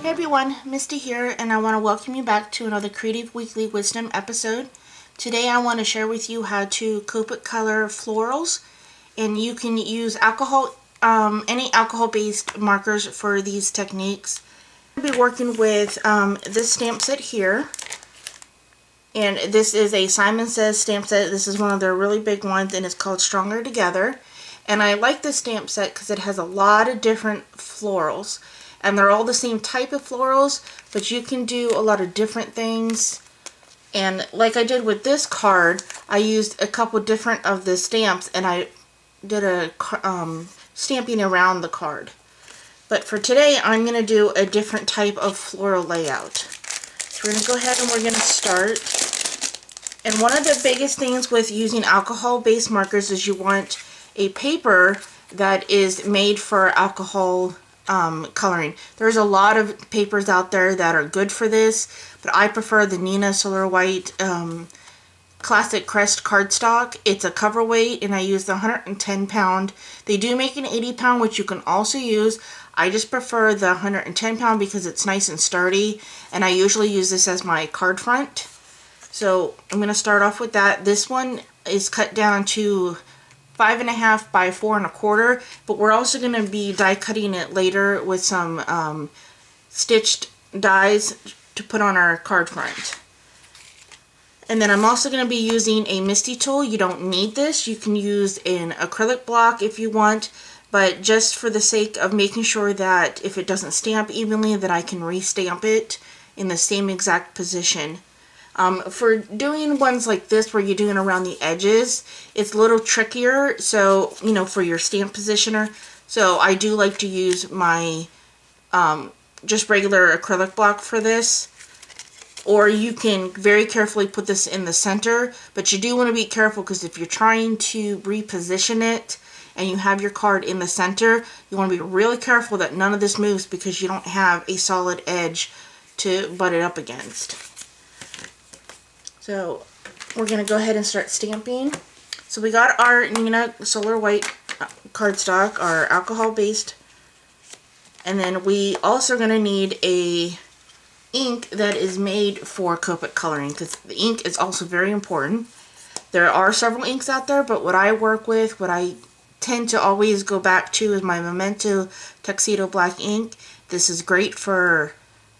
Hey everyone, Misty here, and I want to welcome you back to another Creative Weekly Wisdom episode. Today I want to share with you how to Copic color florals, and you can use any alcohol-based markers for these techniques. I'll be working with this stamp set here, and this is a Simon Says stamp set. This is one of their really big ones, and it's called Stronger Together. And I like this stamp set because it has a lot of different florals. And they're all the same type of florals, but you can do a lot of different things. And like I did with this card, I used a couple different of the stamps, and I did a stamping around the card. But for today, I'm going to do a different type of floral layout. So we're going to go ahead and we're going to start. And one of the biggest things with using alcohol-based markers is you want a paper that is made for alcohol coloring. There's a lot of papers out there that are good for this, but I prefer the Nina Solar White Classic Crest cardstock. It's a cover weight, and I use the 110 pound. They do make an 80 pound, which you can also use. I just prefer the 110 pound because it's nice and sturdy, and I usually use this as my card front. So I'm going to start off with that. This one is cut down to 5.5 by 4 1/4, but we're also going to be die cutting it later with some stitched dies to put on our card front. And then I'm also going to be using a Misty tool. You don't need this. You can use an acrylic block if you want, but just for the sake of making sure that if it doesn't stamp evenly, that I can restamp it in the same exact position. For doing ones like this where you're doing around the edges, it's a little trickier, so, you know, for your stamp positioner. So I do like to use my just regular acrylic block for this. Or you can very carefully put this in the center, but you do want to be careful because if you're trying to reposition it and you have your card in the center, you want to be really careful that none of this moves because you don't have a solid edge to butt it up against. So we're going to go ahead and start stamping. So we got our Nina Solar White cardstock, our alcohol-based, and then we also going to need a ink that is made for Copic coloring because the ink is also very important. There are several inks out there, but what I work with, what I tend to always go back to is my Memento Tuxedo Black ink. This is great for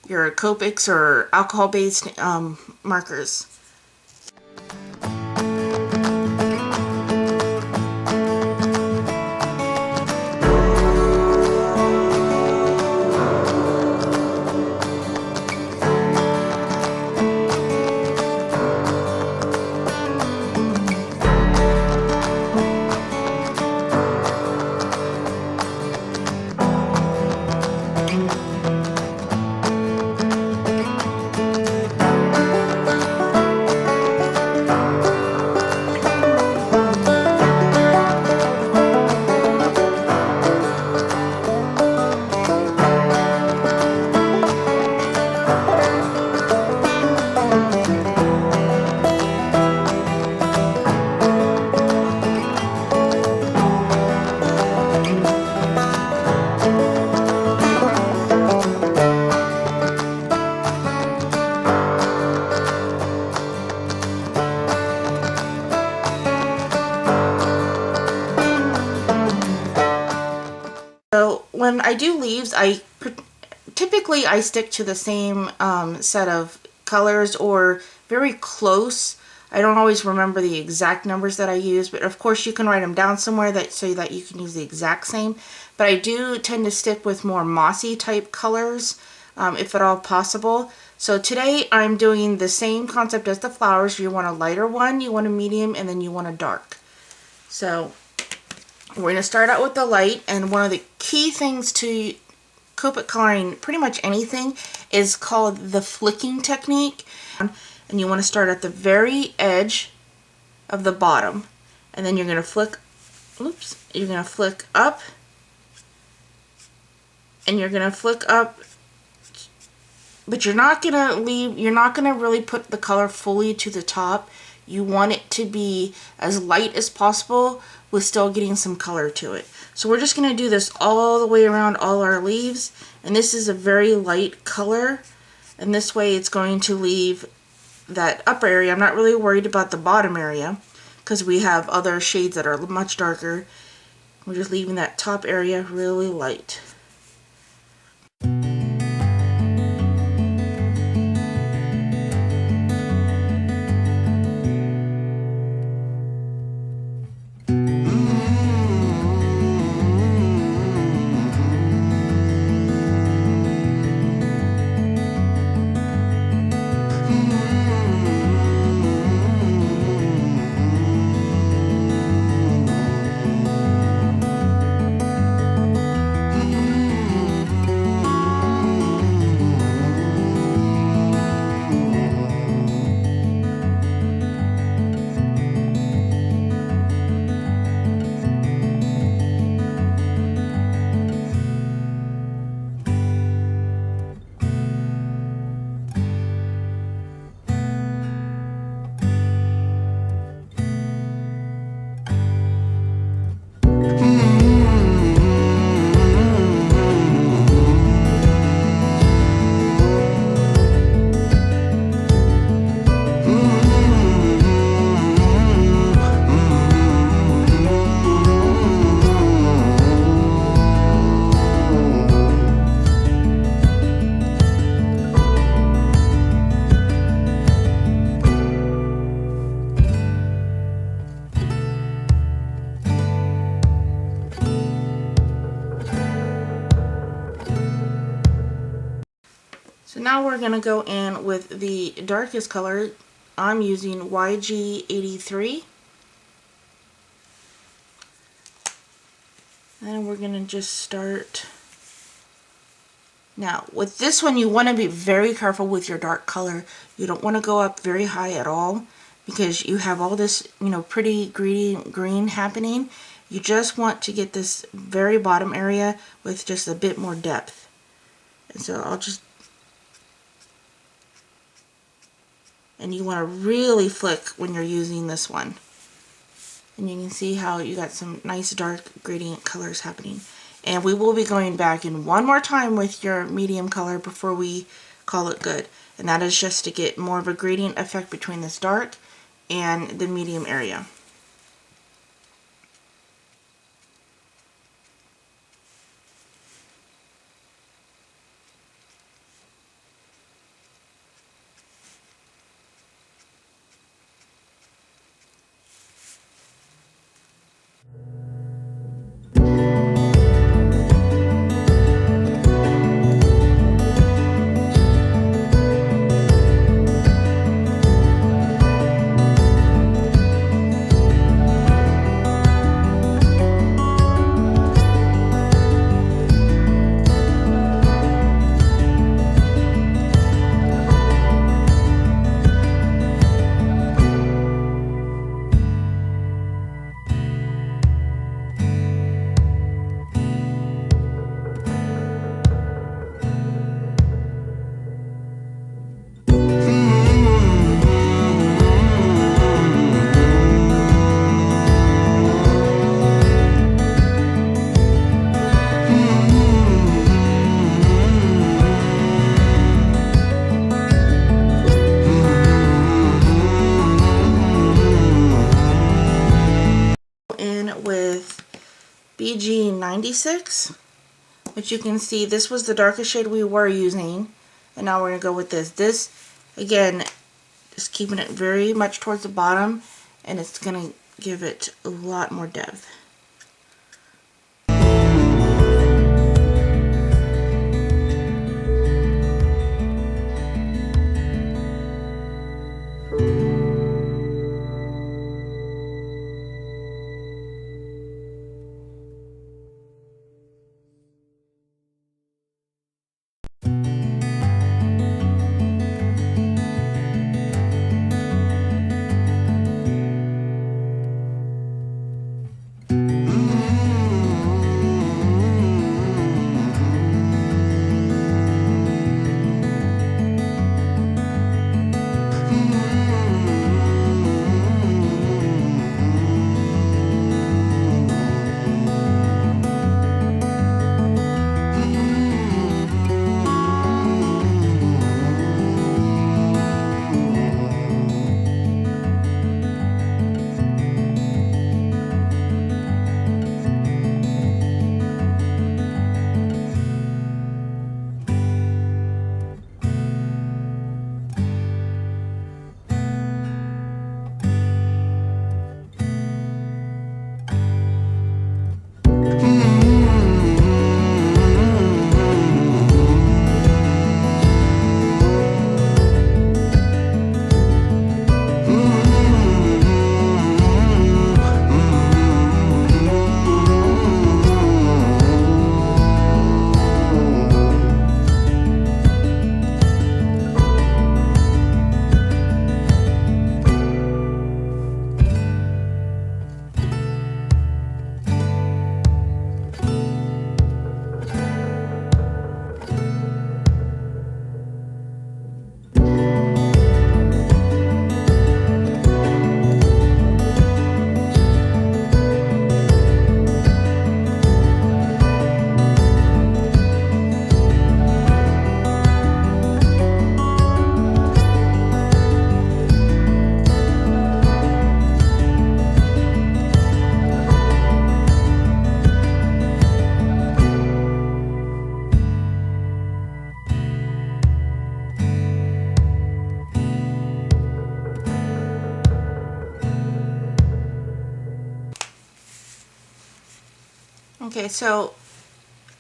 your Copics or alcohol-based markers. So when I do leaves, typically I stick to the same set of colors or very close. I don't always remember the exact numbers that I use, but of course you can write them down somewhere so that you can use the exact same. But I do tend to stick with more mossy type colors, if at all possible. So today I'm doing the same concept as the flowers. You want a lighter one, you want a medium, and then you want a dark. So we're going to start out with the light, and one of the key things to Copic coloring pretty much anything is called the flicking technique. And you want to start at the very edge of the bottom, and then you're going to flick, you're going to flick up, and you're going to flick up, but you're not going to really put the color fully to the top. You want it to be as light as possible with still getting some color to it. So we're just going to do this all the way around all our leaves, and this is a very light color, and this way it's going to leave that upper area. I'm not really worried about the bottom area because we have other shades that are much darker. We're just leaving that top area really light. So now we're going to go in with the darkest color. I'm using YG83. And we're going to just start. Now with this one you want to be very careful with your dark color. You don't want to go up very high at all because you have all this, pretty green happening. You just want to get this very bottom area with just a bit more depth. And so I'll just, and you want to really flick when you're using this one. And you can see how you got some nice dark gradient colors happening. And we will be going back in one more time with your medium color before we call it good. And that is just to get more of a gradient effect between this dark and the medium area. With BG96, which you can see this was the darkest shade we were using, and now we're going to go with this. This, again, just keeping it very much towards the bottom, and it's going to give it a lot more depth. Okay, so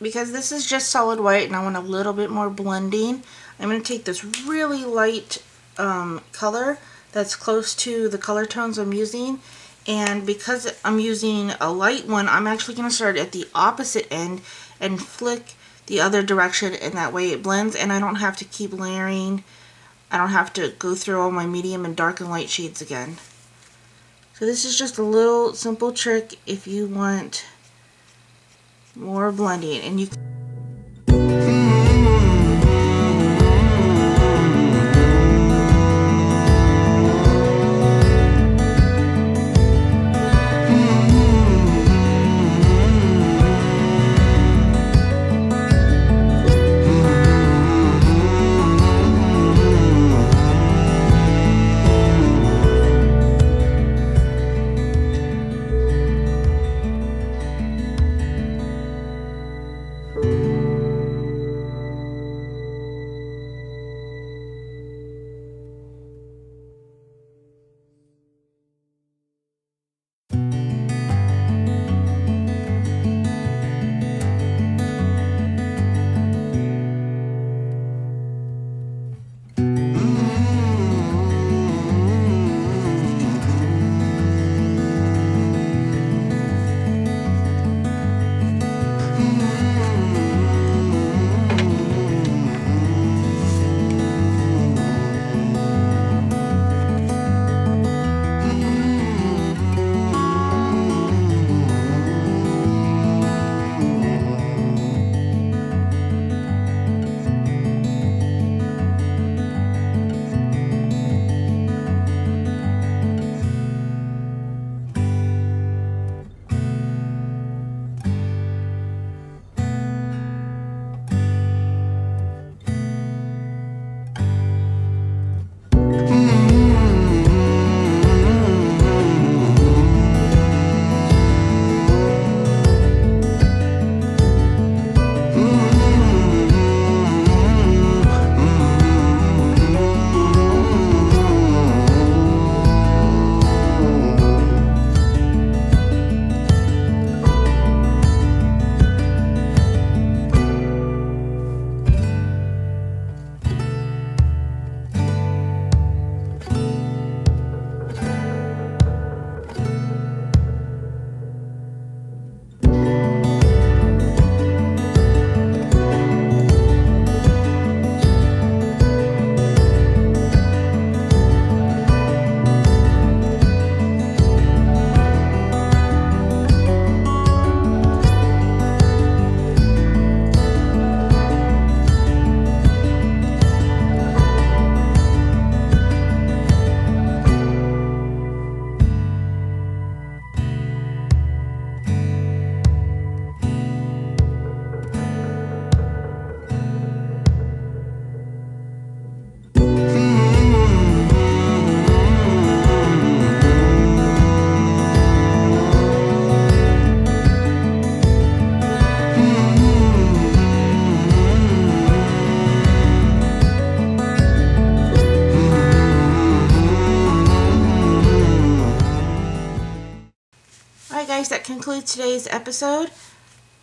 because this is just solid white and I want a little bit more blending, I'm going to take this really light color that's close to the color tones I'm using, and because I'm using a light one, I'm actually going to start at the opposite end and flick the other direction, and that way it blends and I don't have to keep layering. I don't have to go through all my medium and dark and light shades again. So this is just a little simple trick if you want more blending, and you Alright guys, that concludes today's episode.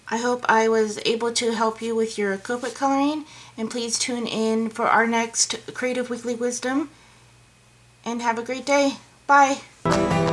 I hope I was able to help you with your Copic coloring, and please tune in for our next Creative Weekly Wisdom, and have a great day. Bye!